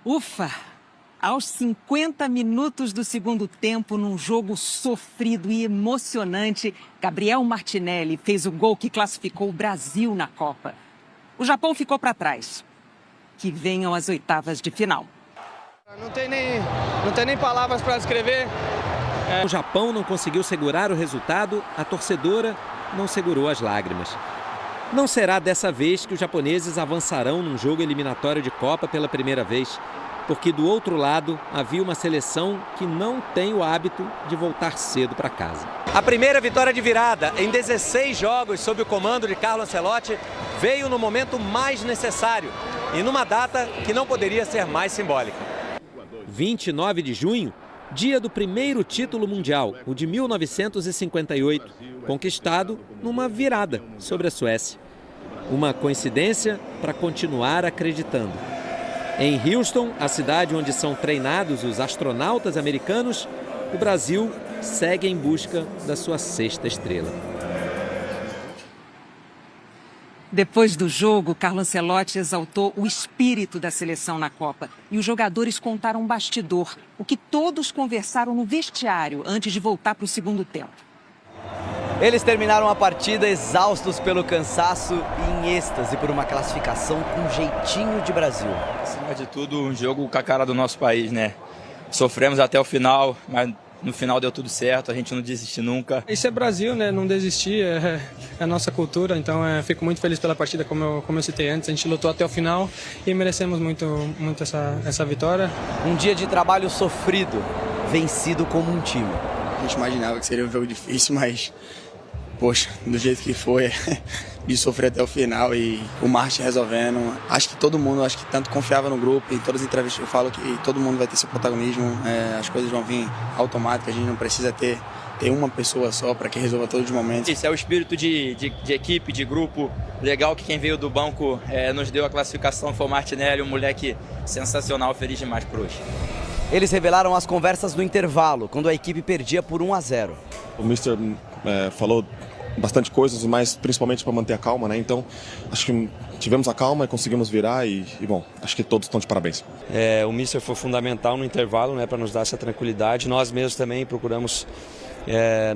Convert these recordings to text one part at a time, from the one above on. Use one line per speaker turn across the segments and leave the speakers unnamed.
Ufa! Aos 50 minutos do segundo tempo, num jogo sofrido e emocionante, Gabriel Martinelli fez o gol que classificou o Brasil na Copa. O Japão ficou para trás. Que venham as oitavas de final.
Não tem nem palavras para descrever.
O Japão não conseguiu segurar o resultado, a torcedora não segurou as lágrimas. Não será dessa vez que os japoneses avançarão num jogo eliminatório de Copa pela primeira vez, porque do outro lado havia uma seleção que não tem o hábito de voltar cedo para casa. A primeira vitória de virada em 16 jogos sob o comando de Carlo Ancelotti veio no momento mais necessário e numa data que não poderia ser mais simbólica. 29 de junho, dia do primeiro título mundial, o de 1958, conquistado numa virada sobre a Suécia. Uma coincidência para continuar acreditando. Em Houston, a cidade onde são treinados os astronautas americanos, o Brasil segue em busca da sua sexta estrela.
Depois do jogo, Carlo Ancelotti exaltou o espírito da seleção na Copa. E os jogadores contaram um bastidor, o que todos conversaram no vestiário antes de voltar para o segundo tempo.
Eles terminaram a partida exaustos pelo cansaço e em êxtase por uma classificação com jeitinho de Brasil.
Acima de tudo, um jogo com a cara do nosso país, né? Sofremos até o final, mas no final deu tudo certo, a gente não desiste nunca.
Isso é Brasil, né? Não desistir é a nossa cultura, então fico muito feliz pela partida, como eu citei antes. A gente lutou até o final e merecemos muito essa vitória.
Um dia de trabalho sofrido, vencido como um time.
A gente imaginava que seria um jogo difícil, mas, poxa, do jeito que foi, de sofrer até o final e o Martin resolvendo. Acho que todo mundo, tanto confiava no grupo, em todas as entrevistas eu falo que todo mundo vai ter seu protagonismo, as coisas vão vir automáticas, a gente não precisa ter uma pessoa só para que resolva todos os momentos.
Isso é o espírito de equipe, de grupo. Legal que quem veio do banco nos deu a classificação, foi o Martinelli, um moleque sensacional, feliz demais por hoje.
Eles revelaram as conversas no intervalo, quando a equipe perdia por 1-0.
O Mister falou bastante coisas, mas principalmente para manter a calma, né? Então, acho que tivemos a calma e conseguimos virar e bom, acho que todos estão de parabéns.
O Mister foi fundamental no intervalo, né, para nos dar essa tranquilidade. Nós mesmos também procuramos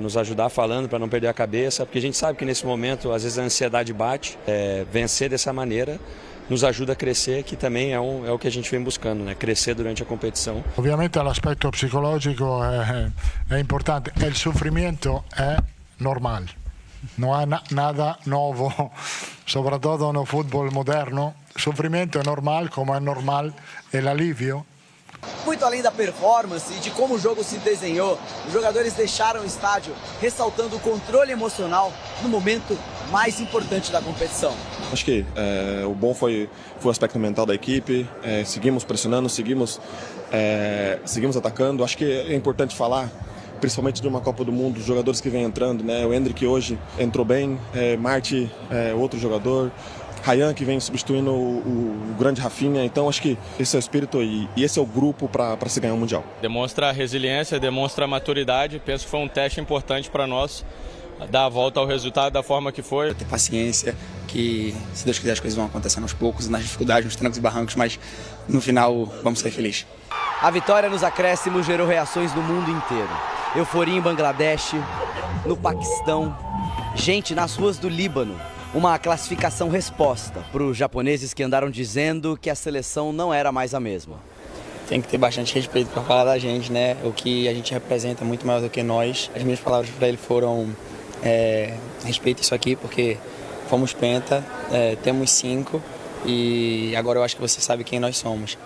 nos ajudar falando para não perder a cabeça, porque a gente sabe que nesse momento, às vezes a ansiedade bate. Vencer dessa maneira nos ajuda a crescer, que também é o que a gente vem buscando, né? Crescer durante a competição.
Ovviamente l'aspetto psicologico è importante e il sofrimento è normale, non è nada novo, soprattutto no futebol moderno. Sofrimento é normal, como é normal o alívio.
Muito além da performance e de como o jogo se desenhou, os jogadores deixaram o estádio ressaltando o controle emocional no momento mais importante da competição.
Acho que o bom foi o aspecto mental da equipe, seguimos pressionando, seguimos atacando. Acho que é importante falar, principalmente de uma Copa do Mundo, os jogadores que vêm entrando, né? O Endrick hoje entrou bem, Marti, outro jogador, Ryan que vem substituindo o grande Rafinha. Então acho que esse é o espírito e esse é o grupo para se ganhar o Mundial.
Demonstra resiliência, demonstra maturidade, penso que foi um teste importante para nós, dar a volta ao resultado da forma que foi.
Ter paciência, que se Deus quiser as coisas vão acontecendo aos poucos, nas dificuldades, nos trancos e barrancos, mas no final vamos sair felizes.
A vitória nos acréscimos gerou reações no mundo inteiro. Euforia em Bangladesh, no Paquistão, gente nas ruas do Líbano. Uma classificação resposta para os japoneses que andaram dizendo que a seleção não era mais a mesma.
Tem que ter bastante respeito para falar da gente, né? O que a gente representa muito maior do que nós. As minhas palavras para ele foram respeita isso aqui, porque fomos penta, temos 5 e agora eu acho que você sabe quem nós somos.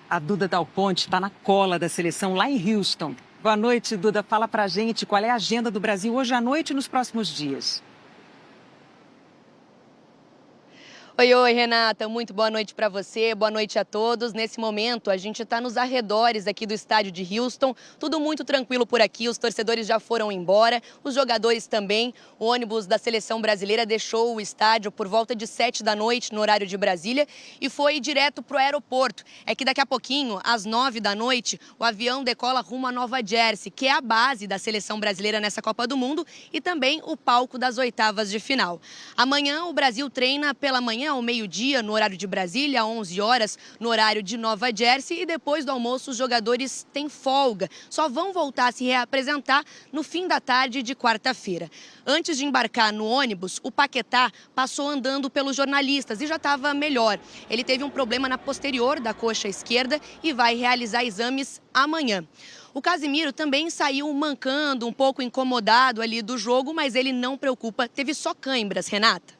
A Duda Dal Ponte está na cola da seleção lá em Houston. Boa noite, Duda. Fala pra gente qual é a agenda do Brasil hoje à noite e nos próximos dias.
Oi, Renata, muito boa noite para você, boa noite a todos. Nesse momento, a gente está nos arredores aqui do estádio de Houston, tudo muito tranquilo por aqui, os torcedores já foram embora, os jogadores também. O ônibus da seleção brasileira deixou o estádio por volta de 7 da noite, no horário de Brasília, e foi direto para o aeroporto. É que daqui a pouquinho, às 9 da noite, o avião decola rumo a Nova Jersey, que é a base da seleção brasileira nessa Copa do Mundo e também o palco das oitavas de final. Amanhã, o Brasil treina pela manhã, amanhã ao meio-dia, no horário de Brasília, às 11 horas, no horário de Nova Jersey. E depois do almoço, os jogadores têm folga. Só vão voltar a se reapresentar no fim da tarde de quarta-feira. Antes de embarcar no ônibus, o Paquetá passou andando pelos jornalistas e já estava melhor. Ele teve um problema na posterior da coxa esquerda e vai realizar exames amanhã. O Casemiro também saiu mancando, um pouco incomodado ali do jogo, mas ele não preocupa, teve só cãibras, Renata.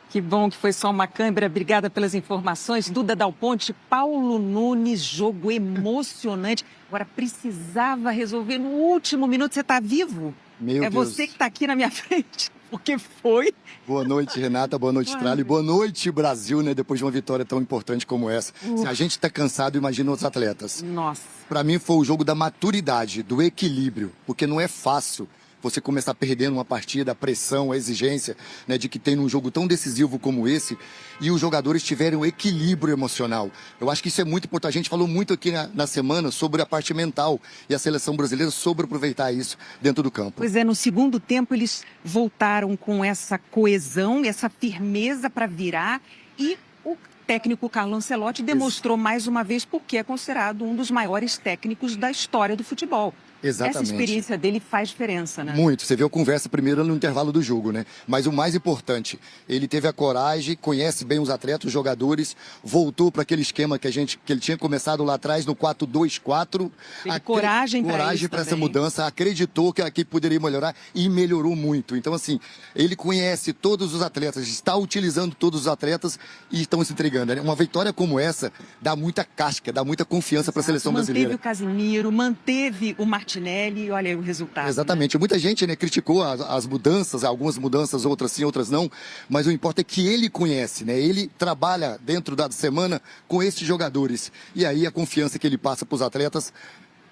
Que bom que foi só uma cãibra. Obrigada pelas informações. Duda Dal Ponte, Paulo Nunes, jogo emocionante. Agora precisava resolver no último minuto. Você está vivo?
Meu Deus.
Você que está aqui na minha frente. O que foi?
Boa noite, Renata. Boa noite, Trali. Boa noite, Brasil, né? Depois de uma vitória tão importante como essa. Se a gente está cansado, imagina os atletas.
Nossa.
Para mim foi o jogo da maturidade, do equilíbrio, porque não é fácil você começar perdendo uma partida, a pressão, a exigência, né, de que tem num jogo tão decisivo como esse, e os jogadores tiverem um equilíbrio emocional. Eu acho que isso é muito importante. A gente falou muito aqui na semana sobre a parte mental e a seleção brasileira sobre aproveitar isso dentro do campo.
Pois é, no segundo tempo eles voltaram com essa coesão, essa firmeza para virar, e o técnico Carlo Ancelotti demonstrou mais uma vez porque é considerado um dos maiores técnicos da história do futebol.
Exatamente.
Essa experiência dele faz diferença, né?
Muito. Você viu a conversa primeiro no intervalo do jogo, né? Mas o mais importante, ele teve a coragem, conhece bem os atletas, os jogadores, voltou para aquele esquema que ele tinha começado lá atrás no 4-2-4.
Teve coragem
para essa mudança, acreditou que a equipe poderia melhorar e melhorou muito. Então, assim, ele conhece todos os atletas, está utilizando todos os atletas e estão se entregando. Uma vitória como essa dá muita casca, dá muita confiança para a seleção brasileira.
Manteve o Casemiro, manteve o Martinelli, olha aí o resultado.
Exatamente.
Né?
Muita gente, né, criticou as mudanças, algumas mudanças, outras sim, outras não, mas o importante é que ele conhece, né? Ele trabalha dentro da semana com esses jogadores. E aí a confiança que ele passa para os atletas,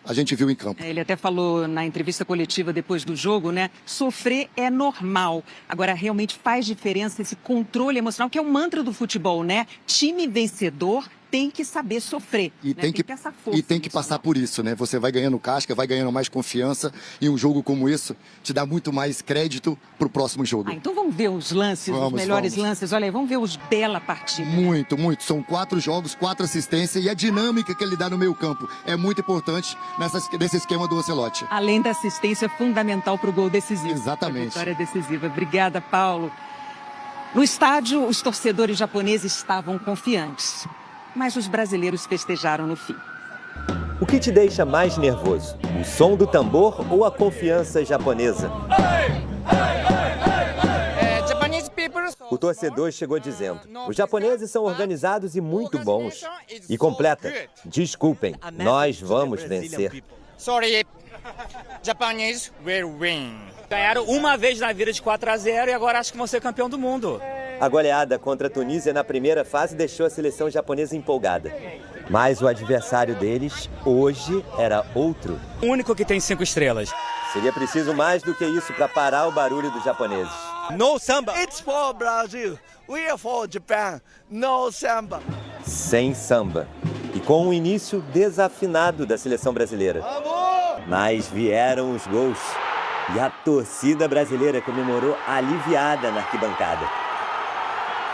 a gente viu em campo.
Ele até falou na entrevista coletiva depois do jogo, né? Sofrer é normal. Agora, realmente faz diferença esse controle emocional, que é um mantra do futebol, né? Time vencedor tem que saber sofrer.
E
né?
tem que
essa força.
E tem que passar por isso, né? Você vai ganhando casca, vai ganhando mais confiança. E um jogo como esse te dá muito mais crédito para o próximo jogo.
Então vamos ver os lances, os melhores lances. Olha aí, vamos ver os bela partida.
Muito, muito. São 4 jogos, 4 assistências. E a dinâmica que ele dá no meio campo é muito importante nesse esquema do Ancelotti.
Além da assistência fundamental para o gol decisivo.
Exatamente.
A vitória decisiva. Obrigada, Paulo. No estádio, os torcedores japoneses estavam confiantes. Mas os brasileiros festejaram no fim.
O que te deixa mais nervoso? O som do tambor ou a confiança japonesa? O torcedor chegou dizendo: os japoneses são organizados e muito bons. E completa: desculpem, nós vamos vencer.
Sorry, Japanese will win. Ganharam uma vez na vida de 4-0 e agora acho que vão ser campeão do mundo.
A goleada contra a Tunísia na primeira fase deixou a seleção japonesa empolgada. Mas o adversário deles, hoje, era outro.
O único que tem 5 estrelas.
Seria preciso mais do que isso para parar o barulho dos japoneses.
No samba. It's for Brazil. We are for Japan. No samba.
Sem samba. E com um início desafinado da seleção brasileira. Mas vieram os gols. E a torcida brasileira comemorou aliviada na arquibancada,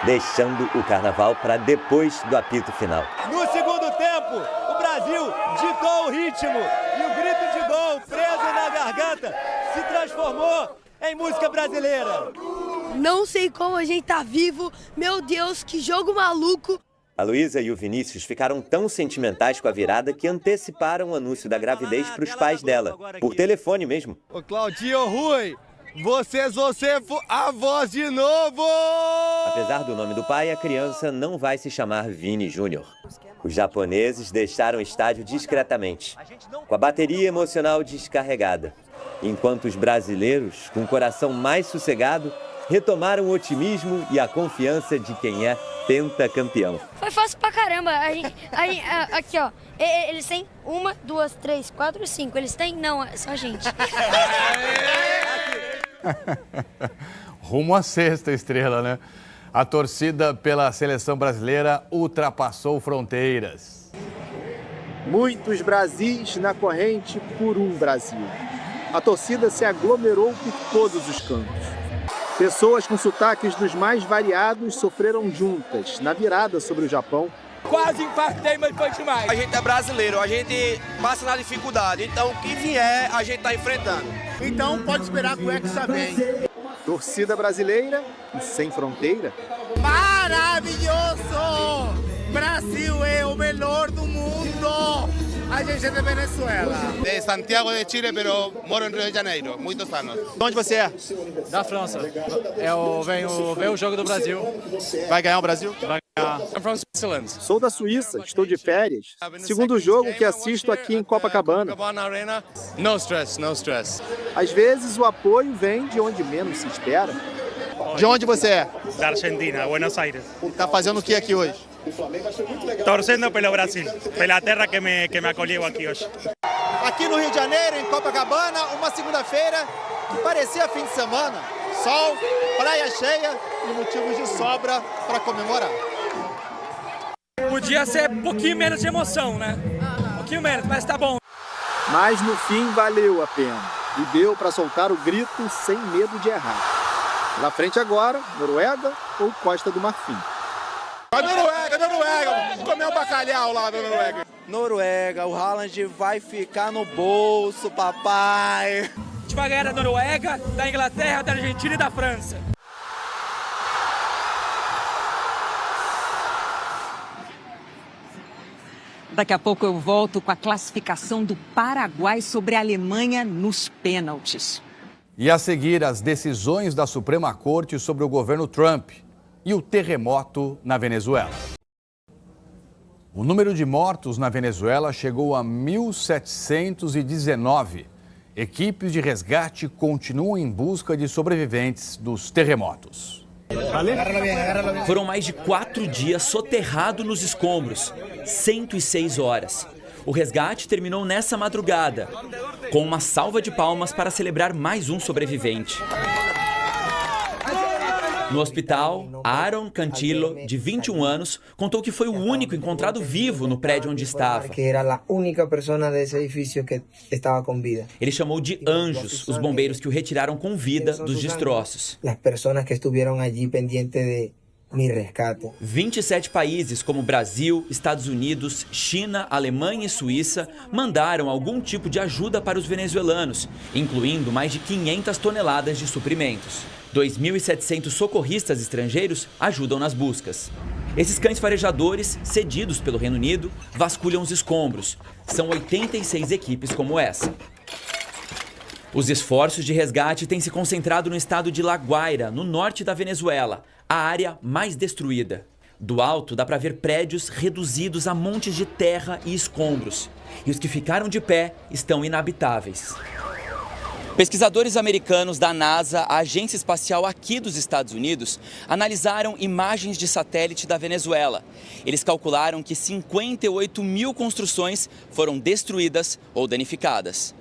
deixando o carnaval para depois do apito final.
No segundo tempo, o Brasil ditou o ritmo e o grito de gol preso na garganta se transformou em música brasileira.
Não sei como a gente tá vivo. Meu Deus, que jogo maluco.
A Luísa e o Vinícius ficaram tão sentimentais com a virada que anteciparam o anúncio da gravidez para os pais dela, por telefone mesmo.
Ô Claudinho Rui, você a voz de novo!
Apesar do nome do pai, a criança não vai se chamar Vini Júnior. Os japoneses deixaram o estádio discretamente, com a bateria emocional descarregada, enquanto os brasileiros, com o coração mais sossegado, retomaram o otimismo e a confiança de quem é pentacampeão.
Foi fácil pra caramba. Aqui, ó. Eles têm 1, 2, 3, 4, 5. Eles têm? Não, é só a gente.
Rumo à 6ª estrela, né? A torcida pela seleção brasileira ultrapassou fronteiras.
Muitos Brasis na corrente por um Brasil. A torcida se aglomerou por todos os cantos. Pessoas com sotaques dos mais variados sofreram juntas na virada sobre o Japão.
Quase infartei, mas foi demais. A gente é brasileiro, a gente passa na dificuldade, então o que vier a gente está enfrentando.
Então pode esperar que o Hexa vem. Torcida brasileira e sem fronteira.
Maravilhoso! Brasil é o melhor do mundo! A gente é de Venezuela.
De Santiago de Chile, pero moro em Rio de Janeiro, muitos anos.
De onde você é?
Da França. Eu venho ver o jogo do Brasil.
Vai ganhar o Brasil?
Vai ganhar. I'm from Switzerland.
Sou da Suíça, estou de férias. Segundo jogo que assisto aqui em Copacabana.
No stress, no stress.
Às vezes o apoio vem de onde menos se espera. De onde você é?
Da Argentina, Buenos Aires.
Está fazendo o que aqui hoje?
Torcendo pelo Brasil, pela terra que me acolheu aqui hoje.
Aqui no Rio de Janeiro, em Copacabana, uma segunda-feira que parecia fim de semana. Sol, praia cheia e motivos de sobra para comemorar.
Podia ser um pouquinho menos de emoção, né? Um pouquinho menos, mas tá bom.
Mas no fim valeu a pena e deu para soltar o grito sem medo de errar. Na frente agora, Noruega ou Costa do Marfim.
A Noruega, vamos comer um bacalhau lá da Noruega.
Noruega, o Haaland vai ficar no bolso, papai.
A gente vai ganhar da Noruega, da Inglaterra, da Argentina e da França.
Daqui a pouco eu volto com a classificação do Paraguai sobre a Alemanha nos pênaltis.
E a seguir, as decisões da Suprema Corte sobre o governo Trump e o terremoto na Venezuela. O número de mortos na Venezuela chegou a 1.719. Equipes de resgate continuam em busca de sobreviventes dos terremotos.
Foram mais de 4 dias soterrado nos escombros, 106 horas. O resgate terminou nessa madrugada, com uma salva de palmas para celebrar mais um sobrevivente. No hospital, Aaron Cantillo, de 21 anos, contou que foi o único encontrado vivo no prédio onde estava. Ele chamou de anjos os bombeiros que o retiraram com vida dos destroços. 27 países como Brasil, Estados Unidos, China, Alemanha e Suíça mandaram algum tipo de ajuda para os venezuelanos, incluindo mais de 500 toneladas de suprimentos. 2.700 socorristas estrangeiros ajudam nas buscas. Esses cães farejadores, cedidos pelo Reino Unido, vasculham os escombros. São 86 equipes como essa. Os esforços de resgate têm se concentrado no estado de La Guaira, no norte da Venezuela, a área mais destruída. Do alto dá para ver prédios reduzidos a montes de terra e escombros. E os que ficaram de pé estão inabitáveis. Pesquisadores americanos da NASA, a agência espacial aqui dos Estados Unidos, analisaram imagens de satélite da Venezuela. Eles calcularam que 58 mil construções foram destruídas ou danificadas.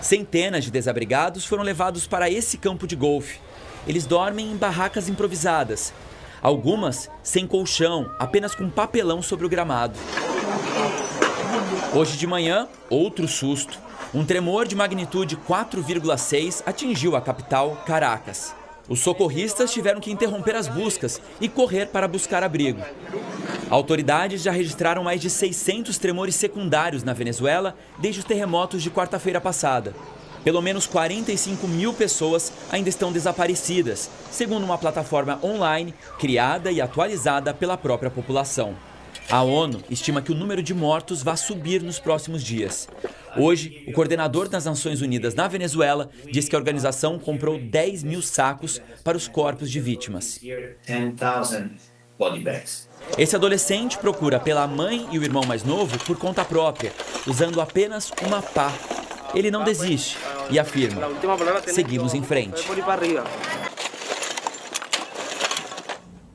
Centenas de desabrigados foram levados para esse campo de golfe. Eles dormem em barracas improvisadas. Algumas sem colchão, apenas com papelão sobre o gramado. Hoje de manhã, outro susto. Um tremor de magnitude 4,6 atingiu a capital, Caracas. Os socorristas tiveram que interromper as buscas e correr para buscar abrigo. Autoridades já registraram mais de 600 tremores secundários na Venezuela desde os terremotos de quarta-feira passada. Pelo menos 45 mil pessoas ainda estão desaparecidas, segundo uma plataforma online criada e atualizada pela própria população. A ONU estima que o número de mortos vai subir nos próximos dias. Hoje, o coordenador das Nações Unidas na Venezuela diz que a organização comprou 10 mil sacos para os corpos de vítimas. Esse adolescente procura pela mãe e o irmão mais novo por conta própria, usando apenas uma pá. Ele não desiste e afirma: seguimos em frente.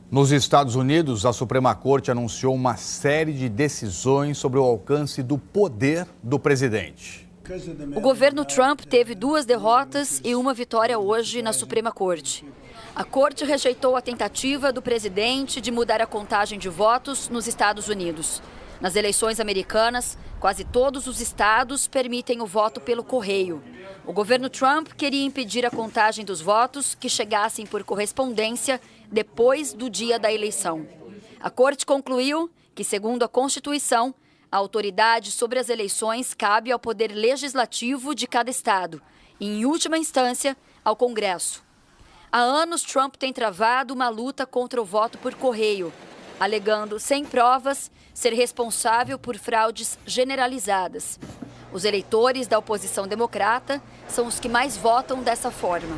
Nos Estados Unidos, a Suprema Corte anunciou uma série de decisões sobre o alcance do poder do presidente.
O governo Trump teve 2 derrotas e 1 vitória hoje na Suprema Corte. A Corte rejeitou a tentativa do presidente de mudar a contagem de votos nos Estados Unidos. Nas eleições americanas, quase todos os estados permitem o voto pelo correio. O governo Trump queria impedir a contagem dos votos que chegassem por correspondência depois do dia da eleição. A corte concluiu que, segundo a Constituição, a autoridade sobre as eleições cabe ao poder legislativo de cada estado e, em última instância, ao Congresso. Há anos, Trump tem travado uma luta contra o voto por correio, alegando, sem provas, ser responsável por fraudes generalizadas. Os eleitores da oposição democrata são os que mais votam dessa forma.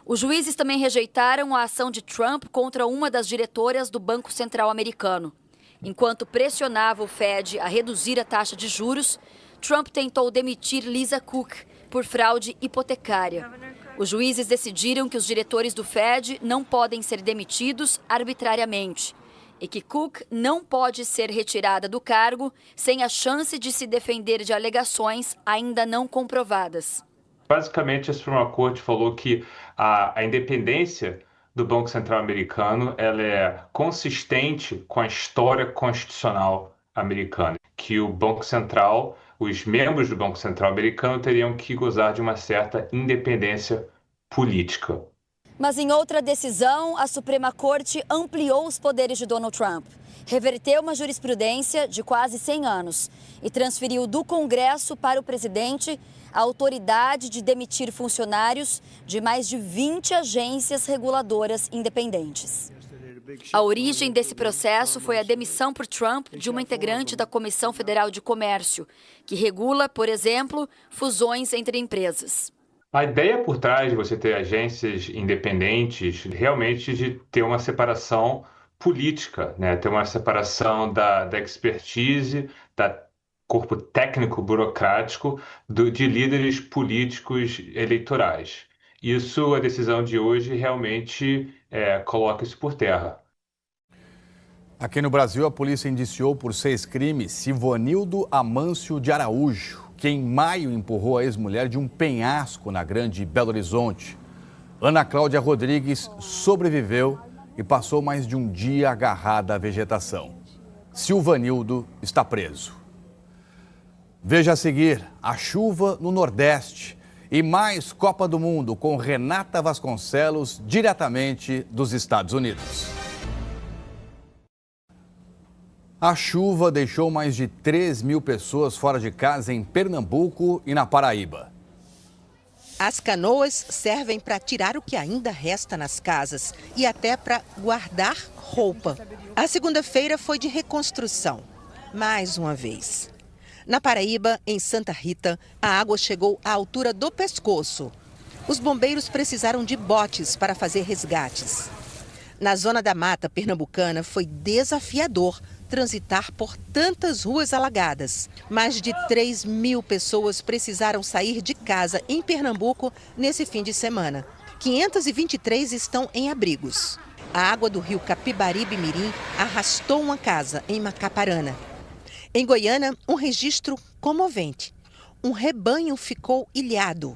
Os juízes também rejeitaram a ação de Trump contra uma das diretoras do Banco Central americano. Enquanto pressionava o Fed a reduzir a taxa de juros, Trump tentou demitir Lisa Cook por fraude hipotecária. Os juízes decidiram que os diretores do Fed não podem ser demitidos arbitrariamente e que Cook não pode ser retirada do cargo sem a chance de se defender de alegações ainda não comprovadas.
Basicamente, a Suprema Corte falou que a independência do Banco Central americano ela é consistente com a história constitucional americana, que o Banco Central, os membros do Banco Central americano teriam que gozar de uma certa independência política.
Mas em outra decisão, a Suprema Corte ampliou os poderes de Donald Trump, reverteu uma jurisprudência de quase 100 anos e transferiu do Congresso para o presidente a autoridade de demitir funcionários de mais de 20 agências reguladoras independentes. A origem desse processo foi a demissão por Trump de uma integrante da Comissão Federal de Comércio, que regula, por exemplo, fusões entre empresas.
A ideia por trás de você ter agências independentes, realmente de ter uma separação política, né? Ter uma separação da expertise, da corpo técnico burocrático de líderes políticos eleitorais. Isso, a decisão de hoje realmente coloca isso por terra.
Aqui no Brasil, a polícia indiciou por 6 crimes Sivonildo Amâncio de Araújo, que em maio empurrou a ex-mulher de um penhasco na Grande Belo Horizonte. Ana Cláudia Rodrigues sobreviveu e passou mais de um dia agarrada à vegetação. Silvanildo está preso. Veja a seguir, a chuva no Nordeste e mais Copa do Mundo com Renata Vasconcelos, diretamente dos Estados Unidos. A chuva deixou mais de 3.000 pessoas fora de casa em Pernambuco e na Paraíba.
As canoas servem para tirar o que ainda resta nas casas e até para guardar roupa. A segunda-feira foi de reconstrução, mais uma vez. Na Paraíba, em Santa Rita, a água chegou à altura do pescoço. Os bombeiros precisaram de botes para fazer resgates. Na zona da mata pernambucana, foi desafiador transitar por tantas ruas alagadas. Mais de 3.000 pessoas precisaram sair de casa em Pernambuco nesse fim de semana. 523 estão em abrigos. A água do rio Capibaribe-Mirim arrastou uma casa em Macaparana. Em Goiânia, um registro comovente. Um rebanho ficou ilhado.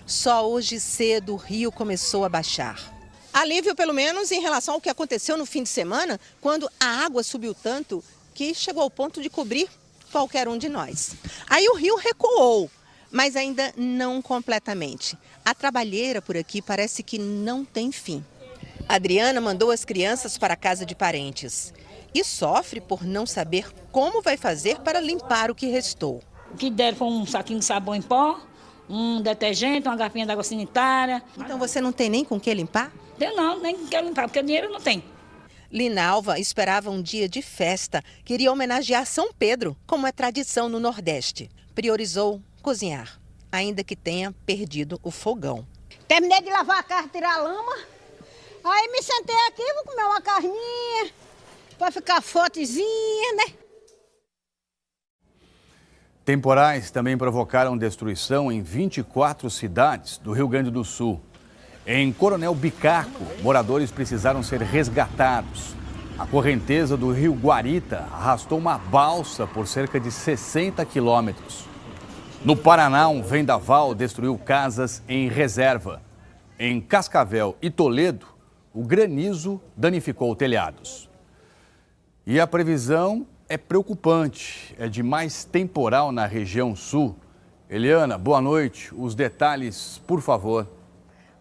Só hoje cedo o rio começou a baixar. Alívio, pelo menos, em relação ao que aconteceu no fim de semana, quando a água subiu tanto que chegou ao ponto de cobrir qualquer um de nós. Aí o rio recuou, mas ainda não completamente. A trabalheira por aqui parece que não tem fim. Adriana mandou as crianças para a casa de parentes e sofre por não saber como vai fazer para limpar o que restou.
O que deram foi um saquinho de sabão em pó, um detergente, uma garrafinha de água sanitária.
Então você não tem nem com o que limpar?
Eu não, nem quero limpar, porque dinheiro não tem.
Linalva esperava um dia de festa, queria homenagear São Pedro, como é tradição no Nordeste. Priorizou cozinhar, ainda que tenha perdido o fogão.
Terminei de lavar a carne, tirar a lama, aí me sentei aqui, vou comer uma carninha, para ficar fortezinha, né?
Temporais também provocaram destruição em 24 cidades do Rio Grande do Sul. Em Coronel Bicaco, moradores precisaram ser resgatados. A correnteza do rio Guarita arrastou uma balsa por cerca de 60 quilômetros. No Paraná, um vendaval destruiu casas em reserva. Em Cascavel e Toledo, o granizo danificou telhados. E a previsão é preocupante. É de mais temporal na região sul. Eliana, boa noite. Os detalhes, por favor.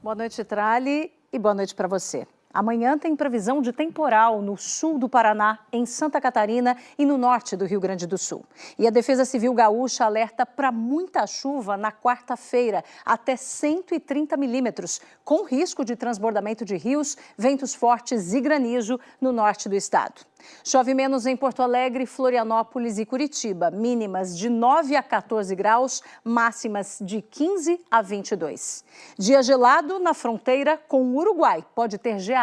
Boa noite, Trali, e boa noite para você. Amanhã tem previsão de temporal no sul do Paraná, em Santa Catarina e no norte do Rio Grande do Sul. E a Defesa Civil Gaúcha alerta para muita chuva na quarta-feira, até 130 milímetros, com risco de transbordamento de rios, ventos fortes e granizo no norte do estado. Chove menos em Porto Alegre, Florianópolis e Curitiba, mínimas de 9 a 14 graus, máximas de 15 a 22. Dia gelado na fronteira com o Uruguai, pode ter geada.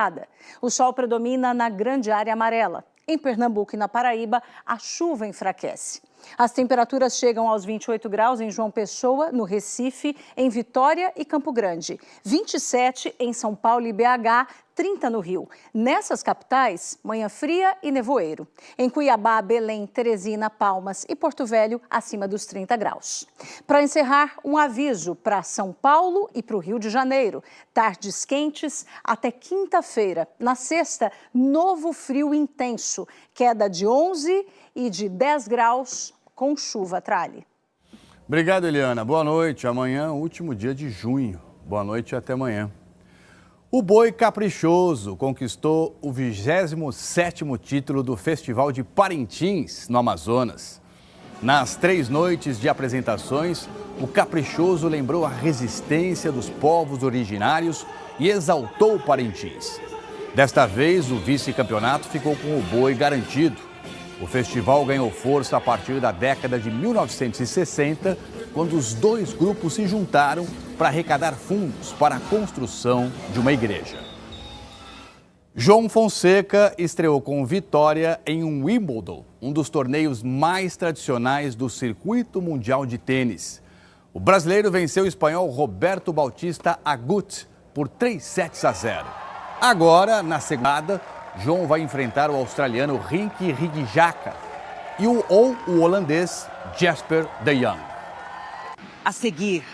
O sol predomina na grande área amarela. Em Pernambuco e na Paraíba, a chuva enfraquece. As temperaturas chegam aos 28 graus em João Pessoa, no Recife, em Vitória e Campo Grande. 27 em São Paulo e BH, 30 no Rio. Nessas capitais, manhã fria e nevoeiro. Em Cuiabá, Belém, Teresina, Palmas e Porto Velho, acima dos 30 graus. Para encerrar, um aviso para São Paulo e para o Rio de Janeiro. Tardes quentes até quinta-feira. Na sexta, novo frio intenso. Queda de 11 e de 10 graus com chuva, Trali.
Obrigado, Eliana. Boa noite. Amanhã, último dia de junho. Boa noite e até amanhã. O Boi Caprichoso conquistou o 27º título do Festival de Parintins, no Amazonas. Nas 3 noites de apresentações, o Caprichoso lembrou a resistência dos povos originários e exaltou Parintins. Desta vez, o vice-campeonato ficou com o boi garantido. O festival ganhou força a partir da década de 1960, quando os 2 grupos se juntaram para arrecadar fundos para a construção de uma igreja. João Fonseca estreou com vitória em um Wimbledon, um dos torneios mais tradicionais do circuito mundial de tênis. O brasileiro venceu o espanhol Roberto Bautista Agut por 3-0. Agora, na segunda, João vai enfrentar o australiano Rinky Rijeka e o holandês Jasper de Jong.
A seguir,